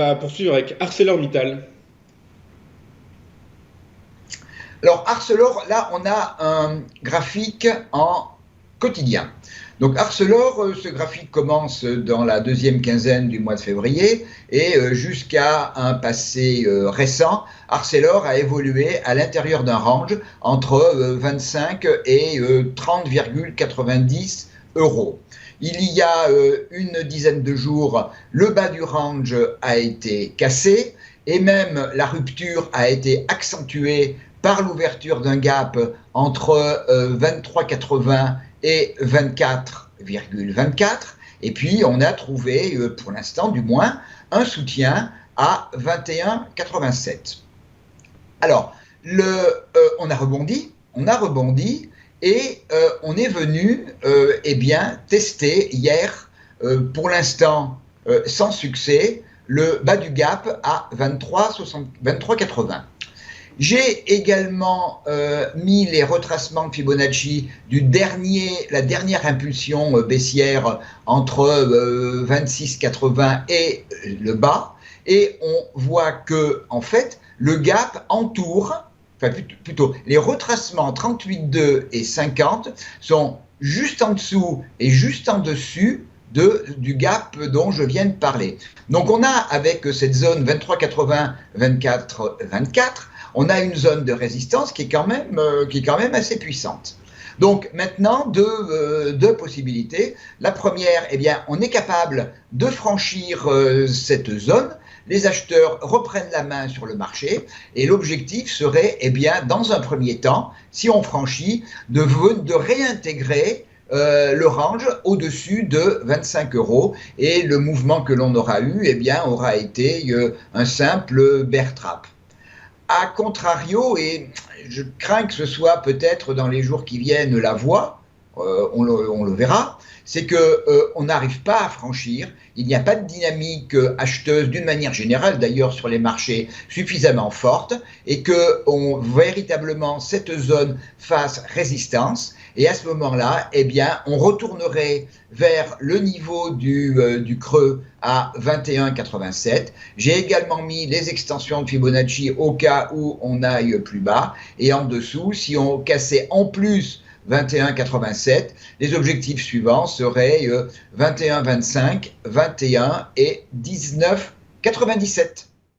va poursuivre avec ArcelorMittal. Alors Arcelor, là on a un graphique en quotidien. Donc Arcelor, ce graphique commence dans la deuxième quinzaine du mois de février et jusqu'à un passé récent, Arcelor a évolué à l'intérieur d'un range entre 25 et 30,90 euros. Il y a une dizaine de jours, le bas du range a été cassé et même la rupture a été accentuée par l'ouverture d'un gap entre 23,80 et 24,24. Et puis, on a trouvé, pour l'instant du moins, un soutien à 21,87. Alors, on a rebondi et on est venu tester hier, pour l'instant sans succès, le bas du gap à 23,80. J'ai également mis les retracements de Fibonacci la dernière impulsion baissière entre 26,80 et le bas, et on voit que en fait le gap entoure, enfin plutôt les retracements 38,2 et 50 sont juste en dessous et juste en dessus du gap dont je viens de parler. Donc on a avec cette zone 23,80, 24, on a une zone de résistance qui est quand même assez puissante. Donc maintenant, deux possibilités. La première, on est capable de franchir cette zone. Les acheteurs reprennent la main sur le marché et l'objectif serait, dans un premier temps, si on franchit, de réintégrer le range au-dessus de 25 euros et le mouvement que l'on aura eu aura été un simple bear trap. A contrario, et je crains que ce soit peut-être dans les jours qui viennent la voie, on le verra, c'est qu'on n'arrive pas à franchir, il n'y a pas de dynamique acheteuse d'une manière générale d'ailleurs sur les marchés suffisamment forte et que véritablement cette zone fasse résistance et à ce moment-là, on retournerait vers le niveau du creux à 21,87. J'ai également mis les extensions de Fibonacci au cas où on aille plus bas et en dessous, si on cassait en plus 21,87, les objectifs suivants seraient 21,25, 21 et 19,97.